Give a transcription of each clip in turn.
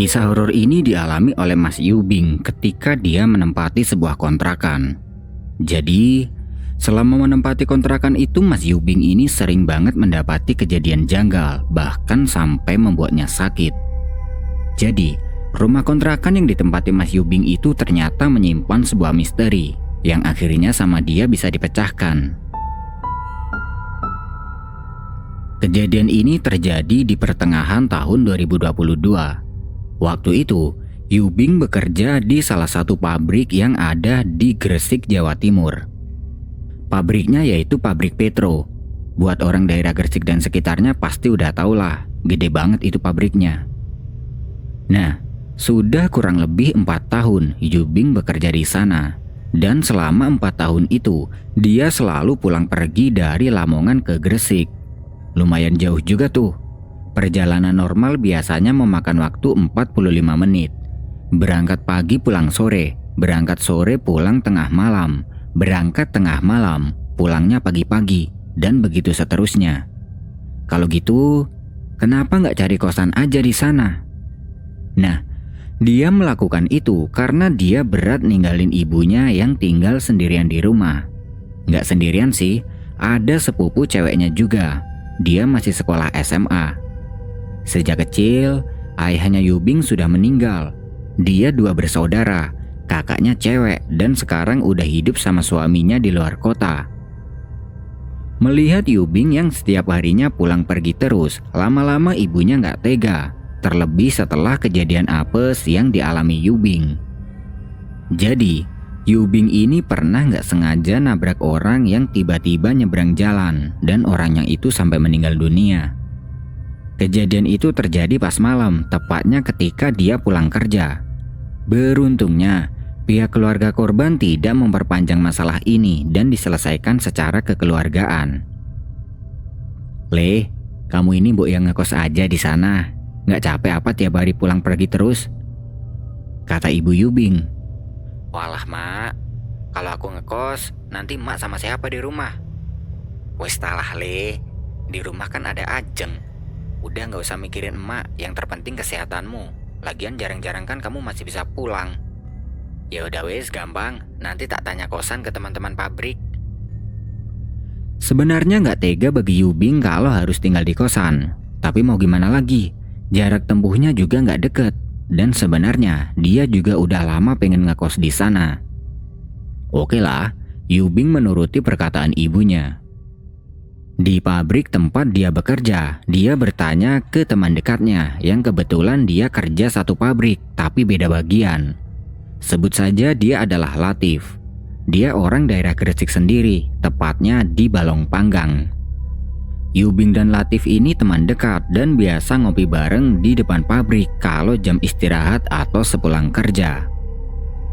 Kisah horor ini dialami oleh Mas Yubing ketika dia menempati sebuah kontrakan. Jadi, selama menempati kontrakan itu Mas Yubing ini sering banget mendapati kejadian janggal, bahkan sampai membuatnya sakit. Jadi, rumah kontrakan yang ditempati Mas Yubing itu ternyata menyimpan sebuah misteri yang akhirnya sama dia bisa dipecahkan. Kejadian ini terjadi di pertengahan tahun 2022. Waktu itu, Yubing bekerja di salah satu pabrik yang ada di Gresik, Jawa Timur. Pabriknya yaitu pabrik Petro. Buat orang daerah Gresik dan sekitarnya pasti udah tau lah, gede banget itu pabriknya. Nah, sudah kurang lebih 4 tahun Yubing bekerja di sana. Dan selama 4 tahun itu, dia selalu pulang pergi dari Lamongan ke Gresik. Lumayan jauh juga tuh. Perjalanan normal biasanya memakan waktu 45 menit. Berangkat pagi pulang sore, berangkat sore pulang tengah malam, berangkat tengah malam, pulangnya pagi-pagi, dan begitu seterusnya. Kalau gitu, kenapa nggak cari kosan aja di sana? Nah, dia melakukan itu karena dia berat ninggalin ibunya yang tinggal sendirian di rumah. Nggak sendirian sih, ada sepupu ceweknya juga. Dia masih sekolah SMA. Sejak kecil, ayahnya Yubing sudah meninggal. Dia 2 bersaudara, kakaknya cewek dan sekarang udah hidup sama suaminya di luar kota. Melihat Yubing yang setiap harinya pulang pergi terus, lama-lama ibunya nggak tega. Terlebih setelah kejadian apes yang dialami Yubing. Jadi, Yubing ini pernah nggak sengaja nabrak orang yang tiba-tiba nyebrang jalan dan orangnya itu sampai meninggal dunia. Kejadian itu terjadi pas malam, tepatnya ketika dia pulang kerja. Beruntungnya, pihak keluarga korban tidak memperpanjang masalah ini dan diselesaikan secara kekeluargaan. "Le, kamu ini mbok yang ngekos aja di sana. Nggak capek apa tiap hari pulang pergi terus?" kata ibu Yubing. "Walah mak, kalau aku ngekos, nanti mak sama siapa di rumah?" "Wes talah Le, di rumah kan ada Ajeng. Udah gak usah mikirin emak, yang terpenting kesehatanmu. Lagian jarang-jarang kan kamu masih bisa pulang." "Ya udah wes, gampang. Nanti tak tanya kosan ke teman-teman pabrik." Sebenarnya gak tega bagi Yubing kalau harus tinggal di kosan. Tapi mau gimana lagi? Jarak tempuhnya juga gak deket. Dan sebenarnya dia juga udah lama pengen ngekos di sana. Oke lah, Yubing menuruti perkataan ibunya. Di pabrik tempat dia bekerja, dia bertanya ke teman dekatnya yang kebetulan dia kerja satu pabrik tapi beda bagian. Sebut saja dia adalah Latif. Dia orang daerah Gresik sendiri, tepatnya di Balong Panggang. Yubing dan Latif ini teman dekat dan biasa ngopi bareng di depan pabrik kalau jam istirahat atau sepulang kerja.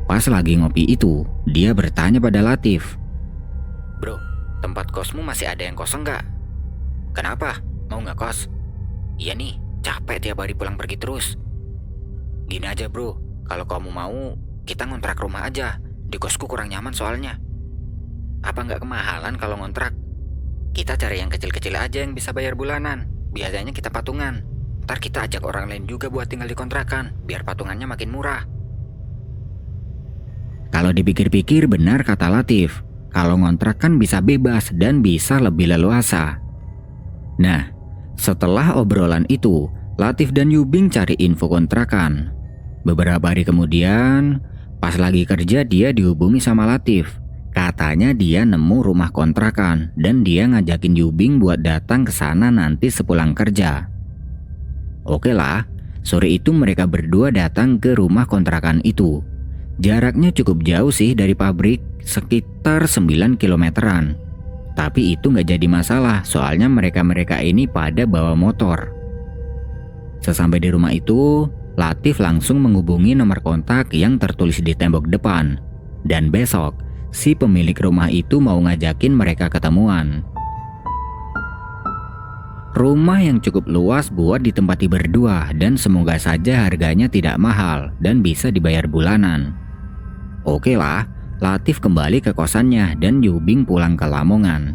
Pas lagi ngopi itu, dia bertanya pada Latif, "Bro, tempat kosmu masih ada yang kosong gak?" "Kenapa? Mau nggak kos?" "Iya nih, capek tiap hari pulang pergi terus." "Gini aja bro, kalau kamu mau, kita ngontrak rumah aja. Di kosku kurang nyaman soalnya." "Apa nggak kemahalan kalau ngontrak? Kita cari yang kecil-kecil aja yang bisa bayar bulanan. Biasanya kita patungan. Ntar kita ajak orang lain juga buat tinggal di kontrakan, biar patungannya makin murah." Kalau dipikir-pikir benar kata Latif. Kalau ngontrak kan bisa bebas dan bisa lebih leluasa. Nah, setelah obrolan itu, Latif dan Yubing cari info kontrakan. Beberapa hari kemudian, pas lagi kerja dia dihubungi sama Latif. Katanya dia nemu rumah kontrakan dan dia ngajakin Yubing buat datang ke sana nanti sepulang kerja. Oke lah, sore itu mereka berdua datang ke rumah kontrakan itu. Jaraknya cukup jauh sih dari pabrik, sekitar 9 kilometeran. Tapi itu nggak jadi masalah, soalnya mereka-mereka ini pada bawa motor. Sesampai di rumah itu, Latif langsung menghubungi nomor kontak yang tertulis di tembok depan. Dan besok, si pemilik rumah itu mau ngajakin mereka ketemuan. Rumah yang cukup luas buat ditempati berdua dan semoga saja harganya tidak mahal dan bisa dibayar bulanan. Oke lah, Latif kembali ke kosannya dan Yubing pulang ke Lamongan.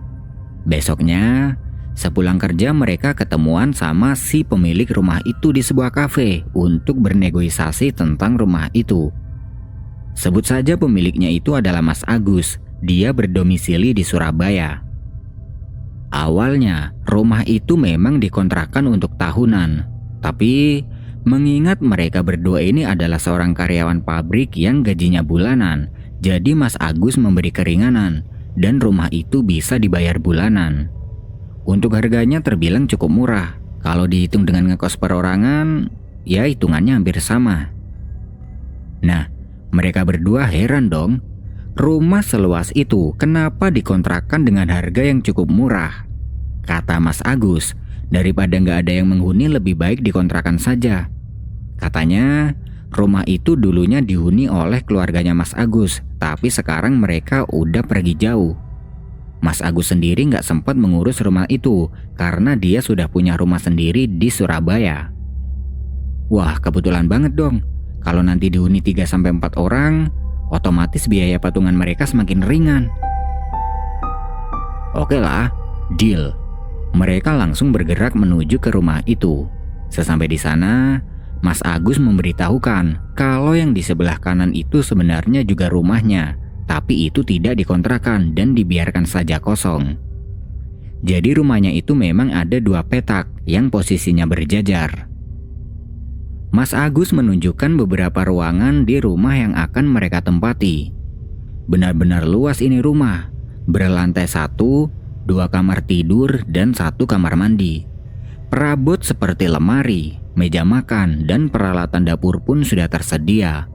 Besoknya, Sepulang kerja mereka ketemuan sama si pemilik rumah itu di sebuah kafe untuk bernegosiasi tentang rumah itu. Sebut saja pemiliknya itu adalah Mas Agus. Dia berdomisili di Surabaya. Awalnya rumah itu memang dikontrakkan untuk tahunan. Tapi mengingat mereka berdua ini adalah seorang karyawan pabrik yang gajinya bulanan, jadi Mas Agus memberi keringanan dan rumah itu bisa dibayar bulanan. Untuk harganya terbilang cukup murah. Kalau dihitung dengan ngekos perorangan, ya hitungannya hampir sama. Nah, mereka berdua heran dong. Rumah seluas itu kenapa dikontrakkan dengan harga yang cukup murah? Kata Mas Agus, daripada nggak ada yang menghuni lebih baik dikontrakan saja. Katanya, rumah itu dulunya dihuni oleh keluarganya Mas Agus, tapi sekarang mereka udah pergi jauh. Mas Agus sendiri nggak sempat mengurus rumah itu karena dia sudah punya rumah sendiri di Surabaya. Wah, kebetulan banget dong. Kalau nanti dihuni 3-4 orang, otomatis biaya patungan mereka semakin ringan. Oke lah, deal. Mereka langsung bergerak menuju ke rumah itu. Sesampai di sana, Mas Agus memberitahukan kalau yang di sebelah kanan itu sebenarnya juga rumahnya. Tapi itu tidak dikontrakan dan dibiarkan saja kosong. Jadi rumahnya itu memang ada 2 petak yang posisinya berjajar. Mas Agus menunjukkan beberapa ruangan di rumah yang akan mereka tempati. Benar-benar luas ini rumah. Berlantai 1, 2 kamar tidur dan 1 kamar mandi. Perabot seperti lemari, meja makan, dan peralatan dapur pun sudah tersedia.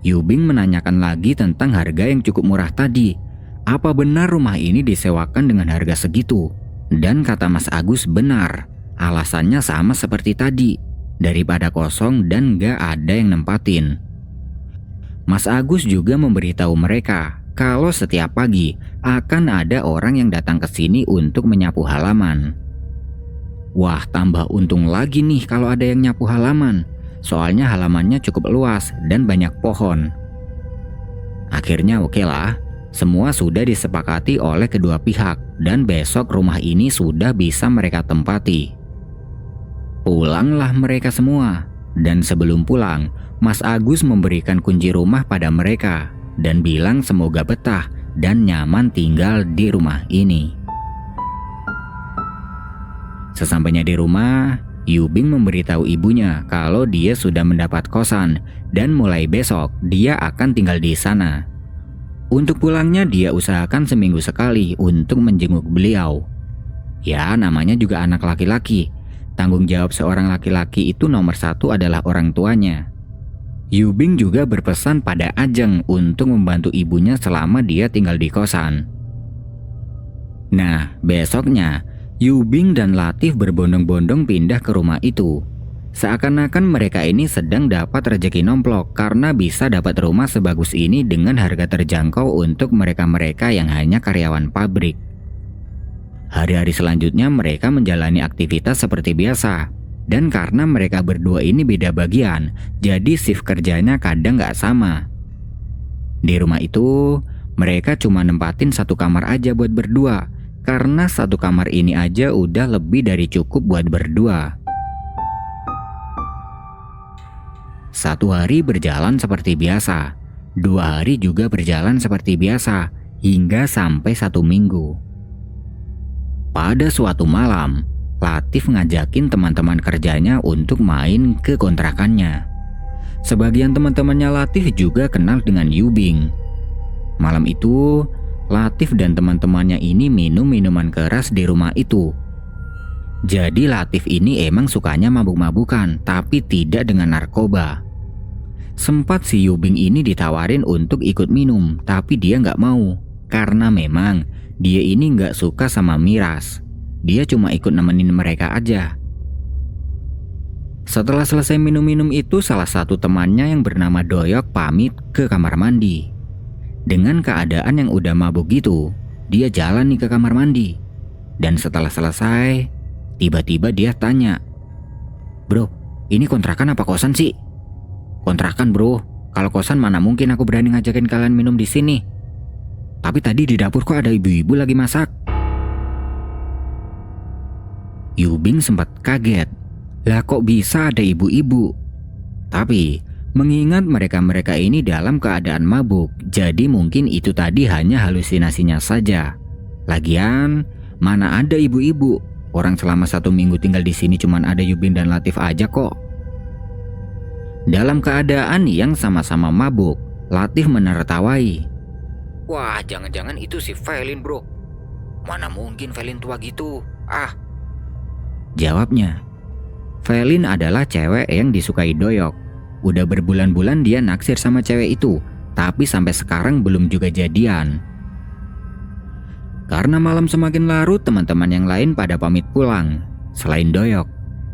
Yubing menanyakan lagi tentang harga yang cukup murah tadi. Apa benar rumah ini disewakan dengan harga segitu? Dan kata Mas Agus benar. Alasannya sama seperti tadi. Daripada kosong dan gak ada yang nempatin. Mas Agus juga memberitahu mereka kalau setiap pagi akan ada orang yang datang ke sini untuk menyapu halaman. Wah, tambah untung lagi nih kalau ada yang nyapu halaman. Soalnya halamannya cukup luas dan banyak pohon. Akhirnya oke lah, semua sudah disepakati oleh kedua pihak dan besok rumah ini sudah bisa mereka tempati. Pulanglah mereka semua, dan sebelum pulang, Mas Agus memberikan kunci rumah pada mereka dan bilang semoga betah dan nyaman tinggal di rumah ini. Sesampainya di rumah, Yubing memberitahu ibunya kalau dia sudah mendapat kosan dan mulai besok dia akan tinggal di sana. Untuk pulangnya dia usahakan seminggu sekali untuk menjenguk beliau. Ya, namanya juga anak laki-laki. Tanggung jawab seorang laki-laki itu nomor 1 adalah orang tuanya. Yubing juga berpesan pada Ajeng untuk membantu ibunya selama dia tinggal di kosan. Nah, besoknya Yubing dan Latif berbondong-bondong pindah ke rumah itu. Seakan-akan mereka ini sedang dapat rezeki nomplok karena bisa dapat rumah sebagus ini dengan harga terjangkau untuk mereka-mereka yang hanya karyawan pabrik. Hari-hari selanjutnya mereka menjalani aktivitas seperti biasa. Dan karena mereka berdua ini beda bagian, jadi shift kerjanya kadang gak sama. Di rumah itu, mereka cuma nempatin 1 kamar aja buat berdua. Karena 1 kamar ini aja udah lebih dari cukup buat berdua. 1 hari berjalan seperti biasa, 2 hari juga berjalan seperti biasa, hingga sampai 1 minggu. Pada suatu malam, Latif ngajakin teman-teman kerjanya untuk main ke kontrakannya. Sebagian teman-temannya Latif juga kenal dengan Yubing. Malam itu, Latif dan teman-temannya ini minum minuman keras di rumah itu. Jadi Latif ini emang sukanya mabuk-mabukan, tapi tidak dengan narkoba. Sempat si Yubing ini ditawarin untuk ikut minum, tapi dia nggak mau. Karena memang dia ini nggak suka sama miras. Dia cuma ikut nemenin mereka aja. Setelah selesai minum-minum itu, salah satu temannya yang bernama Doyok pamit ke kamar mandi. Dengan keadaan yang udah mabuk gitu, dia jalan nih ke kamar mandi. Dan setelah selesai, tiba-tiba dia tanya, "Bro, ini kontrakan apa kosan sih?" "Kontrakan bro, kalau kosan mana mungkin aku berani ngajakin kalian minum di sini. Tapi tadi di dapur kok ada ibu-ibu lagi masak." Yubing sempat kaget. Lah kok bisa ada ibu-ibu? Tapi mengingat mereka-mereka ini dalam keadaan mabuk, jadi mungkin itu tadi hanya halusinasinya saja. Lagian, mana ada ibu-ibu? Orang selama 1 minggu tinggal di sini cuman ada Yubing dan Latif aja kok. Dalam keadaan yang sama-sama mabuk, Latif menertawai. Wah, jangan-jangan itu si Felin, bro. Mana mungkin Felin tua gitu? Jawabnya. Felin adalah cewek yang disukai Doyok. Udah berbulan-bulan dia naksir sama cewek itu, tapi sampai sekarang belum juga jadian. Karena malam semakin larut, teman-teman yang lain pada pamit pulang. Selain Doyok,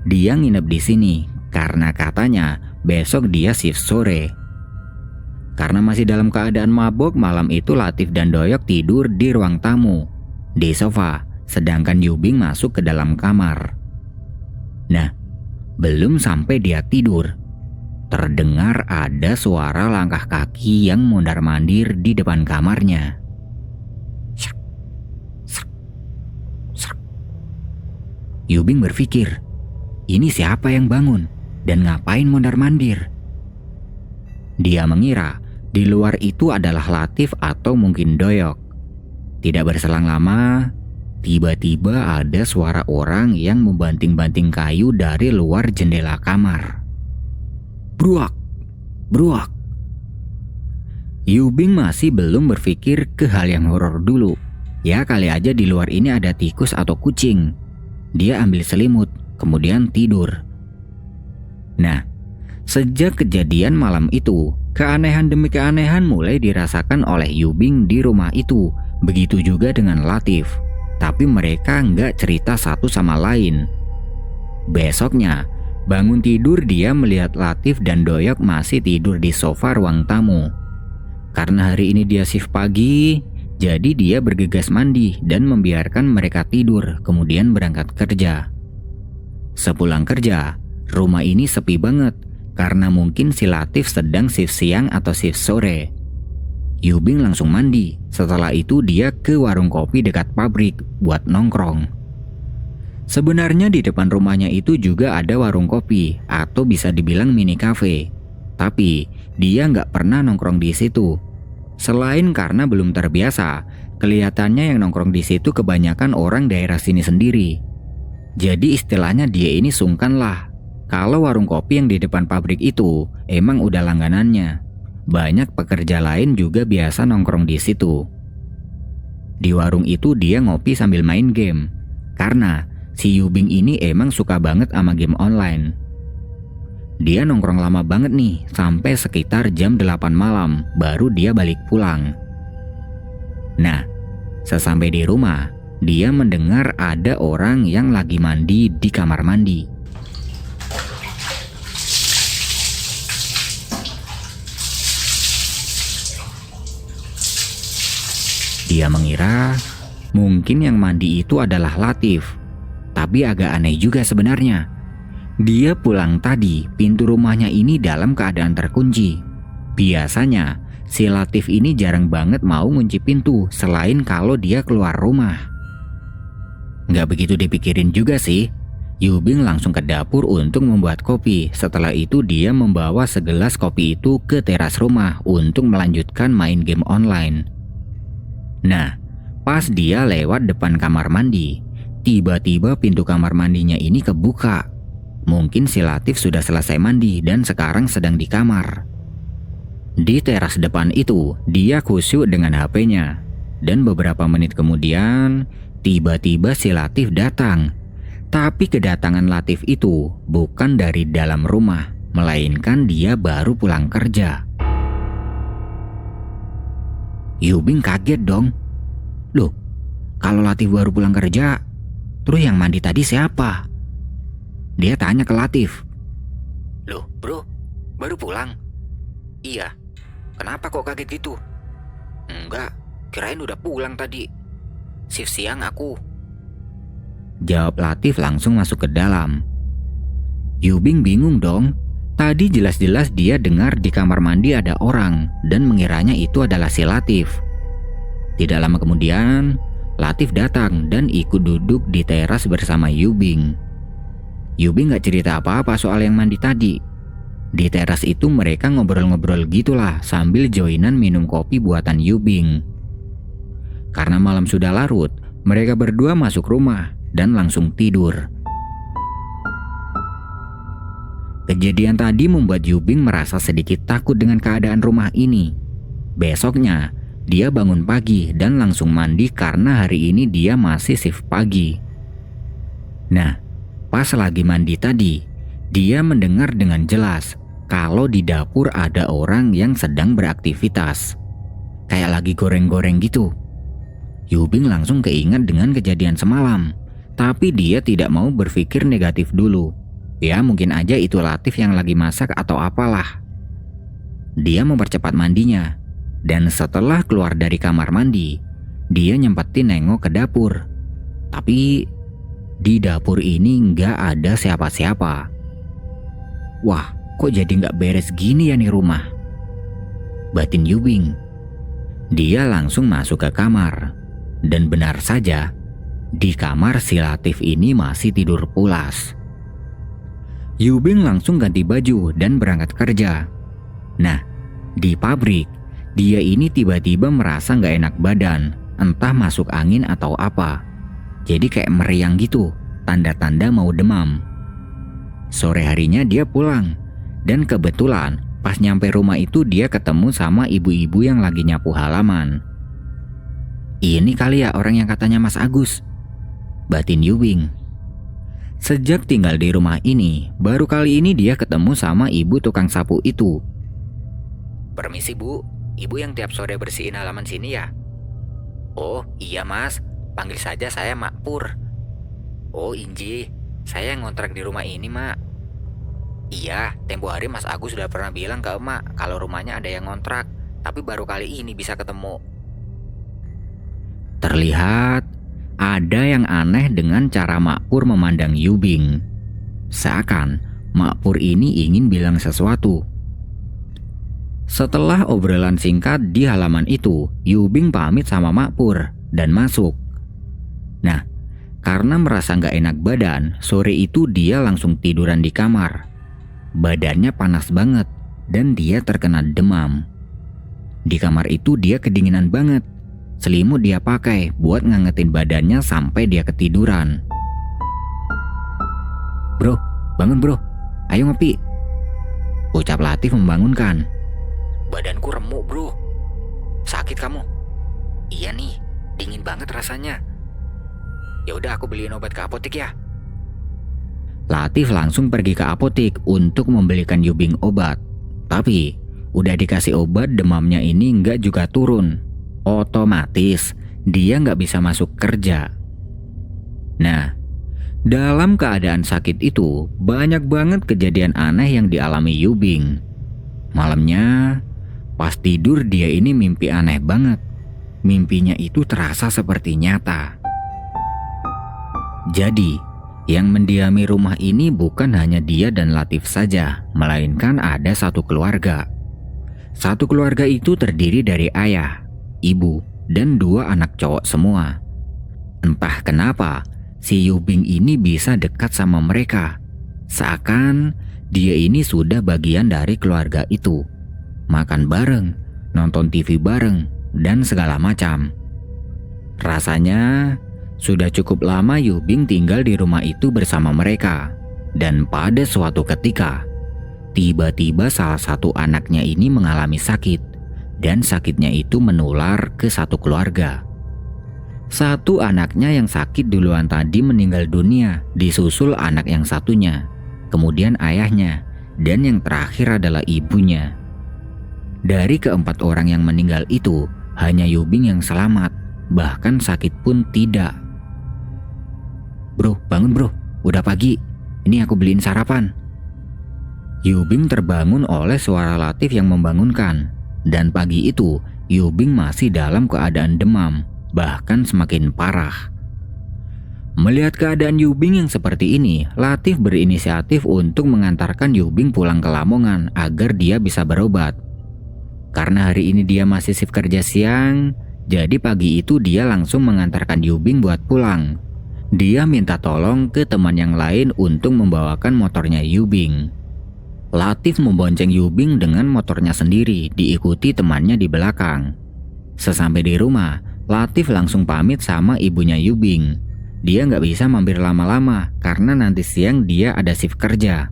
dia nginep di sini karena katanya besok dia shift sore. Karena masih dalam keadaan mabuk, malam itu Latif dan Doyok tidur di ruang tamu, di sofa, sedangkan Yubing masuk ke dalam kamar. Nah, belum sampai dia tidur, terdengar ada suara langkah kaki yang mondar-mandir di depan kamarnya. Yubing berpikir, ini siapa yang bangun dan ngapain mondar-mandir? Dia mengira di luar itu adalah Latif atau mungkin Doyok. Tidak berselang lama, tiba-tiba ada suara orang yang membanting-banting kayu dari luar jendela kamar. Bruak, bruak. Yubing masih belum berpikir ke hal yang horor dulu. Ya kali aja di luar ini ada tikus atau kucing. Dia ambil selimut, kemudian tidur. Nah, sejak kejadian malam itu, keanehan demi keanehan mulai dirasakan oleh Yubing di rumah itu. Begitu juga dengan Latif. Tapi mereka nggak cerita satu sama lain. Besoknya, bangun tidur dia melihat Latif dan Doyok masih tidur di sofa ruang tamu. Karena hari ini dia shift pagi, jadi dia bergegas mandi dan membiarkan mereka tidur, kemudian berangkat kerja. Sepulang kerja, rumah ini sepi banget karena mungkin si Latif sedang shift siang atau shift sore. Yubing langsung mandi. Setelah itu dia ke warung kopi dekat pabrik buat nongkrong. Sebenarnya di depan rumahnya itu juga ada warung kopi atau bisa dibilang mini cafe. Tapi dia nggak pernah nongkrong di situ. Selain karena belum terbiasa, kelihatannya yang nongkrong di situ kebanyakan orang daerah sini sendiri. Jadi istilahnya dia ini sungkan lah. Kalau warung kopi yang di depan pabrik itu emang udah langganannya. Banyak pekerja lain juga biasa nongkrong di situ. Di warung itu dia ngopi sambil main game. Karena si Yubing ini emang suka banget sama game online. Dia nongkrong lama banget nih, sampai sekitar jam 8 malam baru dia balik pulang. Nah, sesampai di rumah, dia mendengar ada orang yang lagi mandi di kamar mandi. Dia mengira mungkin yang mandi itu adalah Latif. Tapi agak aneh juga sebenarnya. Dia pulang tadi, pintu rumahnya ini dalam keadaan terkunci. Biasanya, si Latif ini jarang banget mau ngunci pintu selain kalau dia keluar rumah. Nggak begitu dipikirin juga sih. Yubing langsung ke dapur untuk membuat kopi. Setelah itu dia membawa segelas kopi itu ke teras rumah untuk melanjutkan main game online. Nah, pas dia lewat depan kamar mandi, tiba-tiba pintu kamar mandinya ini kebuka. Mungkin si Latif sudah selesai mandi dan sekarang sedang di kamar. Di teras depan itu, dia khusyuk dengan HP-nya. Dan beberapa menit kemudian, tiba-tiba si Latif datang. Tapi kedatangan Latif itu bukan dari dalam rumah, melainkan dia baru pulang kerja. Yubing kaget dong. Loh, kalau Latif baru pulang kerja, terus yang mandi tadi siapa? Dia tanya ke Latif. Loh bro, baru pulang? Iya, kenapa kok kaget gitu? Enggak, kirain udah pulang tadi. Shift siang aku. Jawab Latif langsung masuk ke dalam. Yubing bingung dong. Tadi jelas-jelas dia dengar di kamar mandi ada orang dan mengiranya itu adalah si Latif. Tidak lama kemudian, Latif datang dan ikut duduk di teras bersama Yubing. Yubing gak cerita apa-apa soal yang mandi tadi. Di teras itu mereka ngobrol-ngobrol gitulah sambil joinan minum kopi buatan Yubing. Karena malam sudah larut, mereka berdua masuk rumah dan langsung tidur. Kejadian tadi membuat Yubing merasa sedikit takut dengan keadaan rumah ini. Besoknya, dia bangun pagi dan langsung mandi karena hari ini dia masih shift pagi. Nah, pas lagi mandi tadi, dia mendengar dengan jelas kalau di dapur ada orang yang sedang beraktivitas. Kayak lagi goreng-goreng gitu. Yubing langsung keingat dengan kejadian semalam. Tapi dia tidak mau berpikir negatif dulu. Ya mungkin aja itu Latif yang lagi masak atau apalah. Dia mempercepat mandinya. Dan setelah keluar dari kamar mandi, dia nyempetin nengok ke dapur. Tapi di dapur ini nggak ada siapa-siapa. Wah, kok jadi nggak beres gini ya nih rumah? Batin Yubing. Dia langsung masuk ke kamar. Dan benar saja, di kamar si Latif ini masih tidur pulas. Yubing langsung ganti baju dan berangkat kerja. Nah, di pabrik, dia ini tiba-tiba merasa nggak enak badan, entah masuk angin atau apa. Jadi kayak meriang gitu, tanda-tanda mau demam. Sore harinya dia pulang, dan kebetulan pas nyampe rumah itu dia ketemu sama ibu-ibu yang lagi nyapu halaman. Ini kali ya orang yang katanya Mas Agus, batin Yubing. Sejak tinggal di rumah ini, baru kali ini dia ketemu sama ibu tukang sapu itu. Permisi bu, ibu yang tiap sore bersihin halaman sini ya? Oh iya mas, panggil saja saya Mak Pur. Oh Inji, saya yang ngontrak di rumah ini mak. Iya, tempo hari Mas Agus sudah pernah bilang ke emak kalau rumahnya ada yang ngontrak, tapi baru kali ini bisa ketemu. Terlihat ada yang aneh dengan cara Mak Pur memandang Yubing. Seakan Mak Pur ini ingin bilang sesuatu. Setelah obrolan singkat di halaman itu, Yubing pamit sama Mak Pur dan masuk. Nah, karena merasa gak enak badan, sore itu dia langsung tiduran di kamar. Badannya panas banget dan dia terkena demam. Di kamar itu dia kedinginan banget. Selimut dia pakai buat ngangetin badannya sampai dia ketiduran. Bro, bangun bro, ayo ngopi, ucap Latif membangunkan. Badanku remuk bro. Sakit kamu? Iya nih, dingin banget rasanya. Ya udah aku beliin obat ke apotek ya. Latif langsung pergi ke apotek untuk membelikan Yubing obat. Tapi udah dikasih obat, demamnya ini nggak juga turun. Otomatis dia nggak bisa masuk kerja. Nah, dalam keadaan sakit itu banyak banget kejadian aneh yang dialami Yubing. Malamnya pas tidur dia ini mimpi aneh banget. Mimpinya itu terasa seperti nyata. Jadi yang mendiami rumah ini bukan hanya dia dan Latif saja, melainkan ada satu keluarga. Satu keluarga itu terdiri dari ayah, ibu, dan 2 anak cowok semua. Entah kenapa si Yubing ini bisa dekat sama mereka. Seakan dia ini sudah bagian dari keluarga itu. Makan bareng, nonton TV bareng, dan segala macam. Rasanya sudah cukup lama Yubing tinggal di rumah itu bersama mereka. Dan pada suatu ketika, tiba-tiba salah satu anaknya ini mengalami sakit. Dan sakitnya itu menular ke satu keluarga. Satu anaknya yang sakit duluan tadi meninggal dunia, disusul anak yang satunya, kemudian ayahnya, dan yang terakhir adalah ibunya. Dari keempat orang yang meninggal itu, hanya Yubing yang selamat, bahkan sakit pun tidak. Bro, bangun bro, udah pagi, ini aku beliin sarapan. Yubing terbangun oleh suara Latif yang membangunkan. Dan pagi itu, Yubing masih dalam keadaan demam, bahkan semakin parah. Melihat keadaan Yubing yang seperti ini, Latif berinisiatif untuk mengantarkan Yubing pulang ke Lamongan agar dia bisa berobat. Karena hari ini dia masih shift kerja siang, jadi pagi itu dia langsung mengantarkan Yubing buat pulang. Dia minta tolong ke teman yang lain untuk membawakan motornya Yubing. Latif membonceng Yubing dengan motornya sendiri, diikuti temannya di belakang. Sesampai di rumah, Latif langsung pamit sama ibunya Yubing. Dia nggak bisa mampir lama-lama karena nanti siang dia ada shift kerja.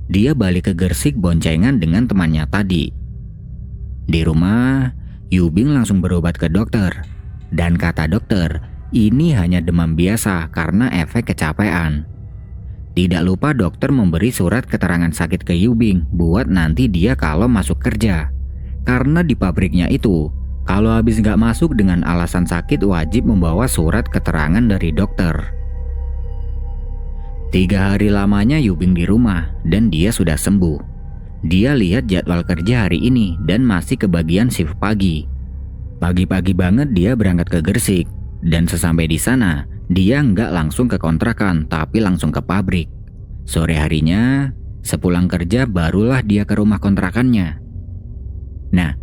Dia balik ke Gresik boncengan dengan temannya tadi. Di rumah, Yubing langsung berobat ke dokter. Dan kata dokter, ini hanya demam biasa karena efek kecapean. Tidak lupa dokter memberi surat keterangan sakit ke Yubing buat nanti dia kalau masuk kerja. Karena di pabriknya itu, kalau habis nggak masuk dengan alasan sakit wajib membawa surat keterangan dari dokter. 3 hari lamanya Yubing di rumah dan dia sudah sembuh. Dia lihat jadwal kerja hari ini dan masih kebagian shift pagi. Pagi-pagi banget dia berangkat ke Gresik. Dan sesampai di sana, dia nggak langsung ke kontrakan tapi langsung ke pabrik. Sore harinya, sepulang kerja barulah dia ke rumah kontrakannya. Nah,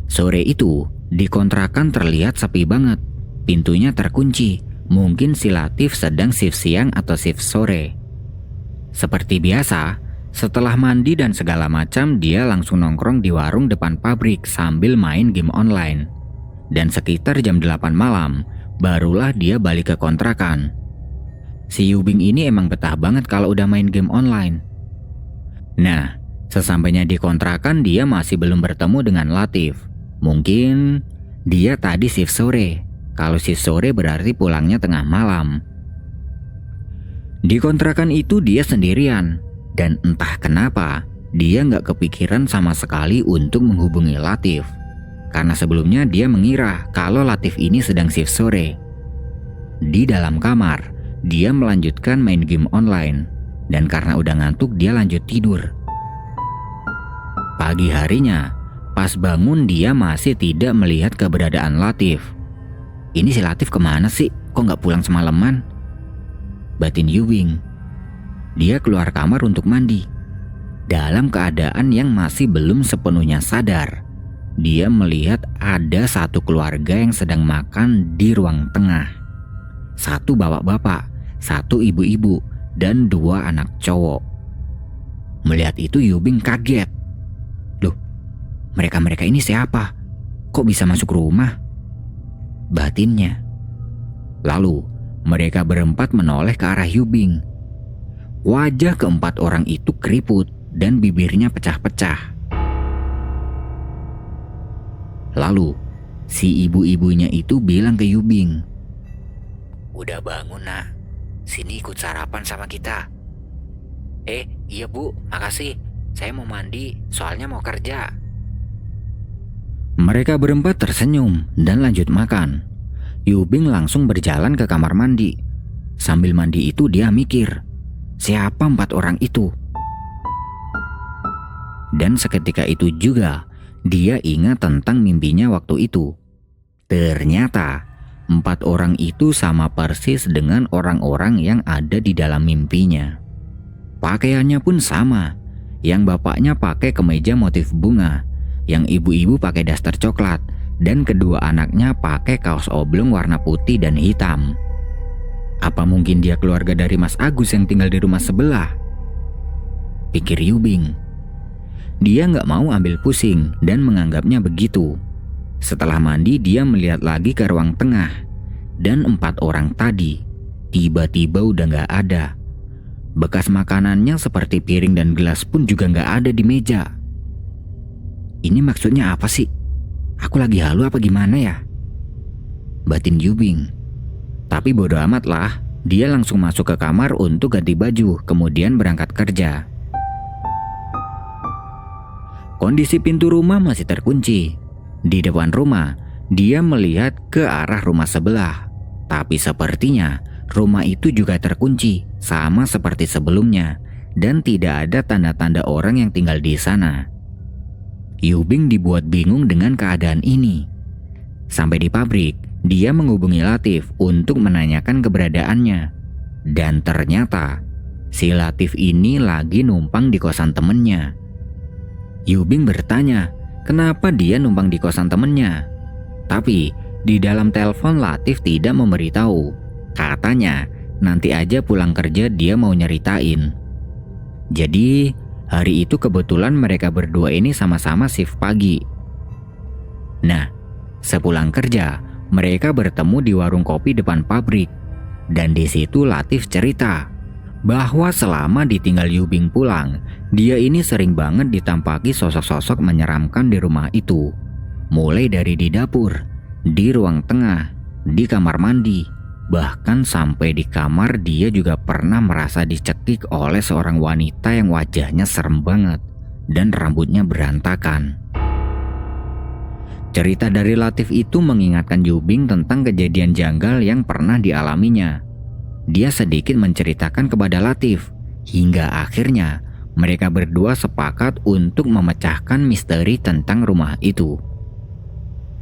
sore itu di kontrakan terlihat sepi banget. Pintunya terkunci. Mungkin si Latif sedang shift siang atau shift sore. Seperti biasa, setelah mandi dan segala macam, dia langsung nongkrong di warung depan pabrik sambil main game online. Dan sekitar jam 8 malam, barulah dia balik ke kontrakan. Si Yubing ini emang betah banget kalau udah main game online. Nah, sesampainya di kontrakan dia masih belum bertemu dengan Latif. Mungkin dia tadi shift sore. Kalau shift sore berarti pulangnya tengah malam. Di kontrakan itu dia sendirian. Dan entah kenapa, dia nggak kepikiran sama sekali untuk menghubungi Latif. Karena sebelumnya dia mengira kalau Latif ini sedang shift sore. Di dalam kamar, dia melanjutkan main game online. Dan karena udah ngantuk, dia lanjut tidur. Pagi harinya, pas bangun dia masih tidak melihat keberadaan Latif. Ini si Latif kemana sih? Kok nggak pulang semalaman? Batin Yubing. Dia keluar kamar untuk mandi. Dalam keadaan yang masih belum sepenuhnya sadar, dia melihat ada satu keluarga yang sedang makan di ruang tengah. 1 bapak-bapak, 1 ibu-ibu, dan 2 anak cowok. Melihat itu Yubing kaget. Loh, mereka-mereka ini siapa? Kok bisa masuk rumah? Batinnya. Lalu, mereka berempat menoleh ke arah Yubing. Wajah keempat orang itu keriput dan bibirnya pecah-pecah. Lalu, si ibu-ibunya itu bilang ke Yubing, "Udah bangun nak, sini ikut sarapan sama kita." Iya bu, makasih. Saya mau mandi, soalnya mau kerja." Mereka berempat tersenyum dan lanjut makan. Yubing langsung berjalan ke kamar mandi. Sambil mandi itu dia mikir, siapa 4 orang itu? Dan seketika itu juga, dia ingat tentang mimpinya waktu itu. Ternyata 4 orang itu sama persis dengan orang-orang yang ada di dalam mimpinya. Pakaiannya pun sama. Yang bapaknya pakai kemeja motif bunga, yang ibu-ibu pakai daster coklat, dan kedua anaknya pakai kaos oblong warna putih dan hitam. Apa mungkin dia keluarga dari Mas Agus yang tinggal di rumah sebelah? Pikir Yubing. Dia nggak mau ambil pusing dan menganggapnya begitu. Setelah mandi dia melihat lagi ke ruang tengah. Dan 4 orang tadi tiba-tiba udah nggak ada. Bekas makanannya seperti piring dan gelas pun juga nggak ada di meja. Ini maksudnya apa sih? Aku lagi halu apa gimana ya? Batin Yubing. Tapi bodo amat lah. Dia langsung masuk ke kamar untuk ganti baju, kemudian berangkat kerja. Kondisi pintu rumah masih terkunci. Di depan rumah, dia melihat ke arah rumah sebelah. Tapi sepertinya rumah itu juga terkunci, sama seperti sebelumnya, dan tidak ada tanda-tanda orang yang tinggal di sana. Yubing dibuat bingung dengan keadaan ini. Sampai di pabrik, dia menghubungi Latif untuk menanyakan keberadaannya. Dan ternyata, si Latif ini lagi numpang di kosan temennya. Yubing bertanya, kenapa dia numpang di kosan temennya? Tapi di dalam telepon Latif tidak memberitahu. Katanya nanti aja pulang kerja dia mau nyeritain. Jadi hari itu kebetulan mereka berdua ini sama-sama shift pagi. Nah, sepulang kerja mereka bertemu di warung kopi depan pabrik. Dan di situ Latif cerita bahwa selama ditinggal Yubing pulang, dia ini sering banget ditampaki sosok-sosok menyeramkan di rumah itu. Mulai dari di dapur, di ruang tengah, di kamar mandi, bahkan sampai di kamar dia juga pernah merasa dicekik oleh seorang wanita yang wajahnya serem banget dan rambutnya berantakan. Cerita dari Latif itu mengingatkan Yubing tentang kejadian janggal yang pernah dialaminya. Dia sedikit menceritakan kepada Latif, hingga akhirnya mereka berdua sepakat untuk memecahkan misteri tentang rumah itu.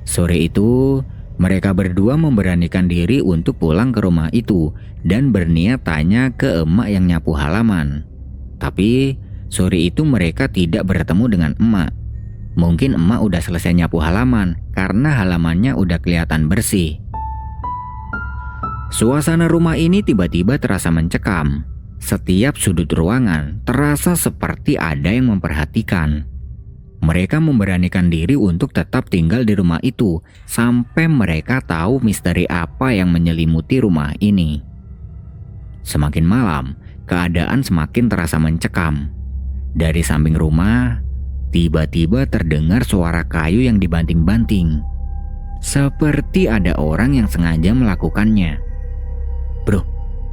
Sore itu, mereka berdua memberanikan diri untuk pulang ke rumah itu dan berniat tanya ke emak yang nyapu halaman. Tapi sore itu mereka tidak bertemu dengan emak. Mungkin emak udah selesai nyapu halaman karena halamannya udah kelihatan bersih. Suasana rumah ini tiba-tiba terasa mencekam. Setiap sudut ruangan terasa seperti ada yang memperhatikan. Mereka memberanikan diri untuk tetap tinggal di rumah itu sampai mereka tahu misteri apa yang menyelimuti rumah ini. Semakin malam, keadaan semakin terasa mencekam. Dari samping rumah, tiba-tiba terdengar suara kayu yang dibanting-banting. Seperti ada orang yang sengaja melakukannya. "Bro,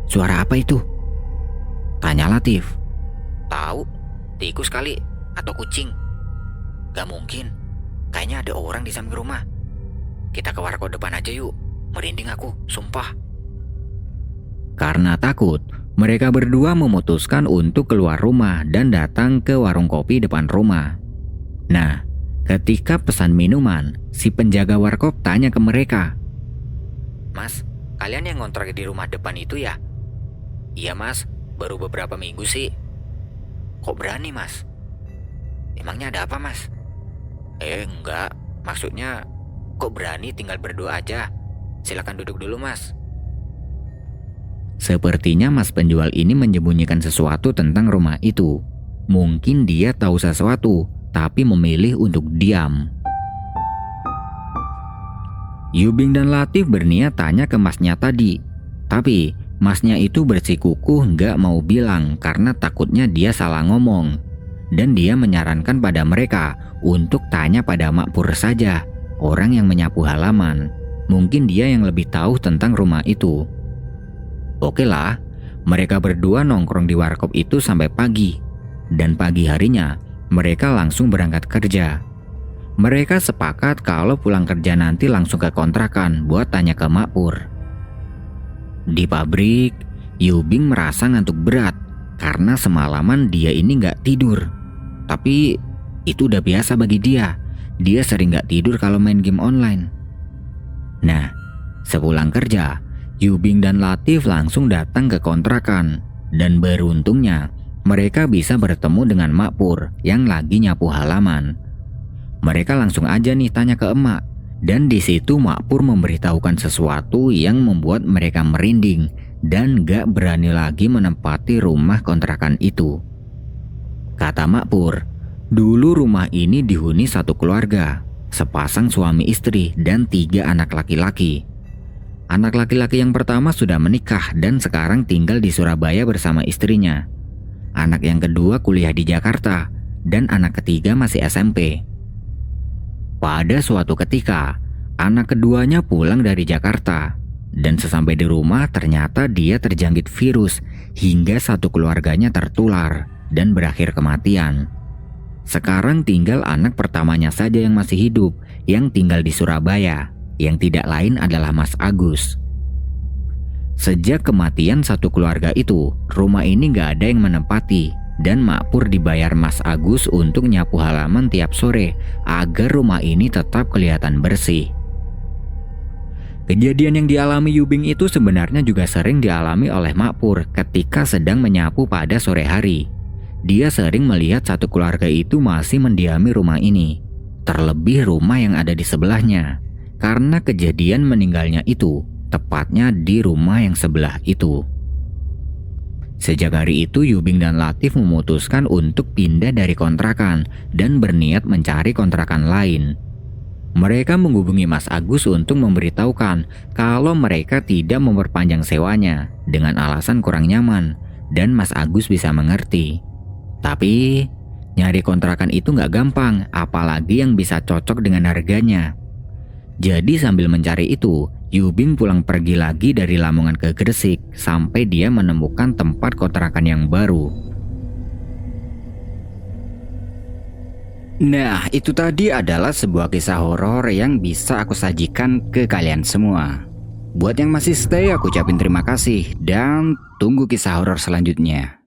suara apa itu?" tanya Latif. "Tahu, tikus kali atau kucing." "Gak mungkin, kayaknya ada orang di samping rumah. Kita ke warkop depan aja yuk, merinding aku, sumpah." Karena takut, mereka berdua memutuskan untuk keluar rumah dan datang ke warung kopi depan rumah. Nah, ketika pesan minuman, si penjaga warkop tanya ke mereka, "Mas, kalian yang ngontrak di rumah depan itu ya?" "Iya mas, baru beberapa minggu sih." "Kok berani mas? Emangnya ada apa mas?" Enggak, maksudnya kok berani tinggal berdua aja. Silakan duduk dulu mas." Sepertinya mas penjual ini menyembunyikan sesuatu tentang rumah itu. Mungkin dia tahu sesuatu, tapi memilih untuk diam. Yubing dan Latif berniat tanya ke masnya tadi. Tapi masnya itu bersikukuh nggak mau bilang karena takutnya dia salah ngomong. Dan dia menyarankan pada mereka untuk tanya pada Mak Pur saja, orang yang menyapu halaman. Mungkin dia yang lebih tahu tentang rumah itu. Oke lah, mereka berdua nongkrong di warkop itu sampai pagi. Dan pagi harinya, mereka langsung berangkat kerja. Mereka sepakat kalau pulang kerja nanti langsung ke kontrakan buat tanya ke Mak Pur. Di pabrik, Yubing merasa ngantuk berat karena semalaman dia ini nggak tidur. Tapi itu udah biasa bagi dia. Dia sering gak tidur kalau main game online. Nah, sepulang kerja, Yubing dan Latif langsung datang ke kontrakan. Dan beruntungnya, mereka bisa bertemu dengan Mak Pur yang lagi nyapu halaman. Mereka langsung aja nih tanya ke emak. Dan di situ Mak Pur memberitahukan sesuatu yang membuat mereka merinding dan gak berani lagi menempati rumah kontrakan itu. Kata Mak Pur, dulu rumah ini dihuni satu keluarga, sepasang suami istri dan 3 anak laki-laki. Anak laki-laki yang pertama sudah menikah dan sekarang tinggal di Surabaya bersama istrinya. Anak yang kedua kuliah di Jakarta dan anak ketiga masih SMP. Pada suatu ketika, anak keduanya pulang dari Jakarta dan sesampai di rumah ternyata dia terjangkit virus hingga satu keluarganya tertular dan berakhir kematian. Sekarang tinggal anak pertamanya saja yang masih hidup, yang tinggal di Surabaya, yang tidak lain adalah Mas Agus. Sejak kematian satu keluarga itu, rumah ini gak ada yang menempati, dan Mak Pur dibayar Mas Agus untuk nyapu halaman tiap sore agar rumah ini tetap kelihatan bersih. Kejadian yang dialami Yubing itu sebenarnya juga sering dialami oleh Mak Pur ketika sedang menyapu pada sore hari. Dia sering melihat satu keluarga itu masih mendiami rumah ini, terlebih rumah yang ada di sebelahnya. Karena kejadian meninggalnya itu tepatnya di rumah yang sebelah itu. Sejak hari itu Yubing dan Latif memutuskan untuk pindah dari kontrakan dan berniat mencari kontrakan lain. Mereka menghubungi Mas Agus untuk memberitahukan kalau mereka tidak memperpanjang sewanya dengan alasan kurang nyaman, dan Mas Agus bisa mengerti. Tapi nyari kontrakan itu nggak gampang, apalagi yang bisa cocok dengan harganya. Jadi sambil mencari itu, Yubing pulang pergi lagi dari Lamongan ke Gresik sampai dia menemukan tempat kontrakan yang baru. Nah, itu tadi adalah sebuah kisah horor yang bisa aku sajikan ke kalian semua. Buat yang masih stay, aku ucapin terima kasih dan tunggu kisah horor selanjutnya.